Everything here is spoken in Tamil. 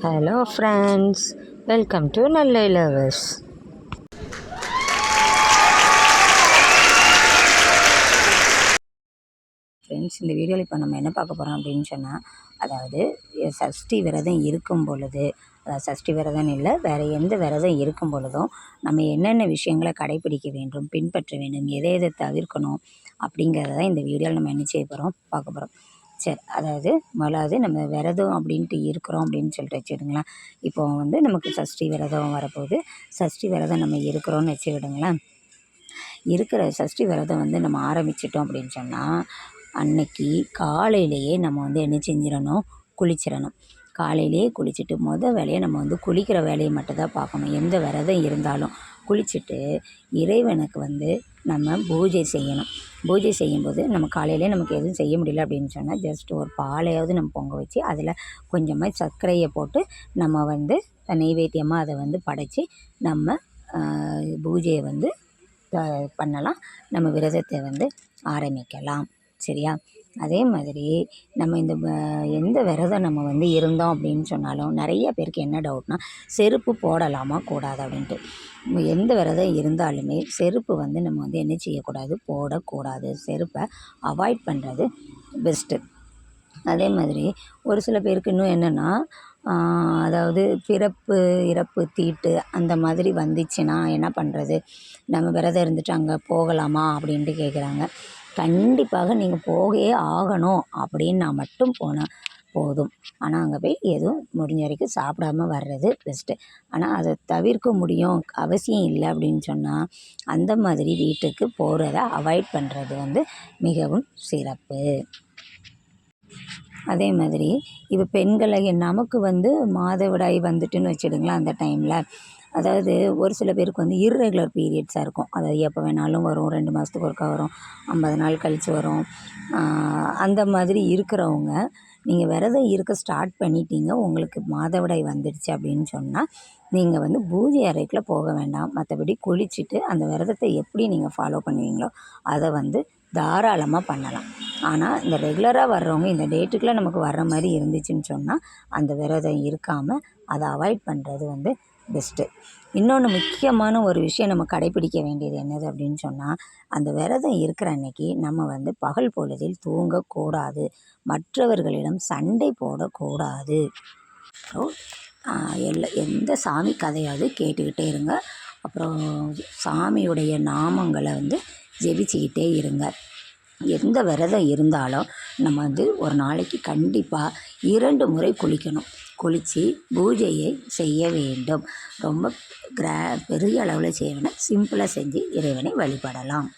ஹலோ ஃப்ரெண்ட்ஸ், வெல்கம் டு நல்ல லவர்ஸ். ஃப்ரெண்ட்ஸ், இந்த வீடியோவில் இப்போ நம்ம என்ன பார்க்க போகிறோம் அப்படின்னு சொன்னால், அதாவது சஷ்டி விரதம் இருக்கும் பொழுது, சஷ்டி விரதம் இல்லை, வேறு எந்த விரதம் இருக்கும் பொழுதும் நம்ம என்னென்ன விஷயங்களை கடைப்பிடிக்க வேண்டும், பின்பற்ற வேண்டும், எதை எதை தவிர்க்கணும் அப்படிங்கிறத தான் இந்த வீடியோவில் நம்ம என்ன செய்ய போகிறோம், பார்க்க போகிறோம். சரி, அதாவது முதலாவது நம்ம விரதம் அப்படின்ட்டு இருக்கிறோம் அப்படின்னு சொல்லிட்டு வச்சுக்கிடுங்களேன். இப்போ நமக்கு சஷ்டி விரதம் வரப்போகுது. சஷ்டி விரதம் நம்ம இருக்கிறோன்னு வச்சுக்கிடுங்களேன். இருக்கிற சஷ்டி விரதம் நம்ம ஆரம்பிச்சிட்டோம் அப்படின்னு சொன்னால், அன்னைக்கு காலையிலேயே நம்ம என்ன செஞ்சிடணும், குளிச்சிடணும். காலையிலேயே குளிச்சுட்டு வேலையை நம்ம குளிக்கிற வேலையை மட்டும்தான் பார்க்கணும். எந்த விரதம் இருந்தாலும் குளிச்சுட்டு இறைவனுக்கு நம்ம பூஜை செய்யணும். பூஜை செய்யும்போது நம்ம காலையிலே நமக்கு எதுவும் செய்ய முடியல அப்படின்னு சொன்னால், ஜஸ்ட் ஒரு பாலையாவது நம்ம பொங்க வச்சு அதில் கொஞ்சமாக சர்க்கரையை போட்டு நம்ம நெய்வேத்தியமாக அதை படைச்சி நம்ம பூஜையை பண்ணலாம். நம்ம விரதத்தை ஆரம்பிக்கலாம். சரியா? அதே மாதிரி நம்ம எந்த விரதம் நம்ம இருந்தோம் அப்படின்னு சொன்னாலும், நிறைய பேருக்கு என்ன டவுட்னால், செருப்பு போடலாமா கூடாது அப்படின்ட்டு. எந்த விரதம் இருந்தாலுமே செருப்பு நம்ம என்ன செய்யக்கூடாது, போடக்கூடாது. செருப்பை அவாய்ட் பண்ணுறது பெஸ்ட்டு. அதே மாதிரி ஒரு சில பேருக்கு இன்னும் என்னென்னா, அதாவது பிறப்பு இறப்பு தீட்டு அந்த மாதிரி வந்துச்சுன்னா என்ன பண்ணுறது, நம்ம விரதம் இருந்துட்டு அங்கே போகலாமா அப்படின்ட்டு கேட்குறாங்க. கண்டிப்பாக நீங்கள் போகவே ஆகணும் அப்படின்னா மட்டும் போனால் போதும். ஆனால் அங்கே போய் எதுவும் முடிஞ்ச வரைக்கும் சாப்பிடாம வர்றது பெஸ்ட்டு. ஆனால் அதை தவிர்க்க முடியும், அவசியம் இல்லை அப்படின்னு சொன்னால், அந்த மாதிரி வீட்டுக்கு போகிறத அவாய்ட் பண்ணுறது மிகவும் சிறப்பு. அதே மாதிரி இப்போ பெண்களை நமக்கு மாதவிடாய் வந்துட்டுன்னு வச்சுடுங்களேன். அந்த டைமில் அதாவது ஒரு சில பேருக்கு இர்ரெகுலர் பீரியட்ஸாக இருக்கும். அதாவது எப்போ வேணாலும் வரும், 2 மாதத்துக்கு ஒருக்கா வரும், 50 நாள் கழித்து வரும். அந்த மாதிரி இருக்கிறவங்க, நீங்கள் விரதம் இருக்க ஸ்டார்ட் பண்ணிட்டீங்க, உங்களுக்கு மாதவிடாய் வந்துடுச்சு அப்படின்னு சொன்னால், நீங்கள் பூஜை அறைக்குள்ளே போக வேண்டாம். மற்றபடி குளிச்சுட்டு அந்த விரதத்தை எப்படி நீங்கள் ஃபாலோ பண்ணுவீங்களோ அதை தாராளமாக பண்ணலாம். ஆனால் இந்த ரெகுலராக வர்றவங்க இந்த டேட்டுக்குள்ளே நமக்கு வர்ற மாதிரி இருந்துச்சுன்னு சொன்னால், அந்த விரதம் இருக்காமல் அதை அவாய்ட் பண்ணுறது பெஸ்ட்டு. இன்னொன்று முக்கியமான ஒரு விஷயம் நம்ம கடைப்பிடிக்க வேண்டியது என்னது அப்படின்னு சொன்னால், அந்த விரதம் இருக்கிற அன்னைக்கு நம்ம பகல் பொழுதில் தூங்கக்கூடாது, மற்றவர்களிடம் சண்டை போடக்கூடாது. எந்த சாமி கதையாவது கேட்டுக்கிட்டே இருங்க. அப்புறம் சாமியுடைய நாமங்களை ஜெபிச்சுக்கிட்டே இருங்க. எந்த விரதம் இருந்தாலும் நம்ம ஒரு நாளைக்கு கண்டிப்பாக 2 முறை குளிக்கணும். குளித்து பூஜையை செய்ய வேண்டும். ரொம்ப பெரிய அளவில் செய்ய வேண்டாம், சிம்பிளாக செஞ்சு இறைவனை வழிபடலாம்.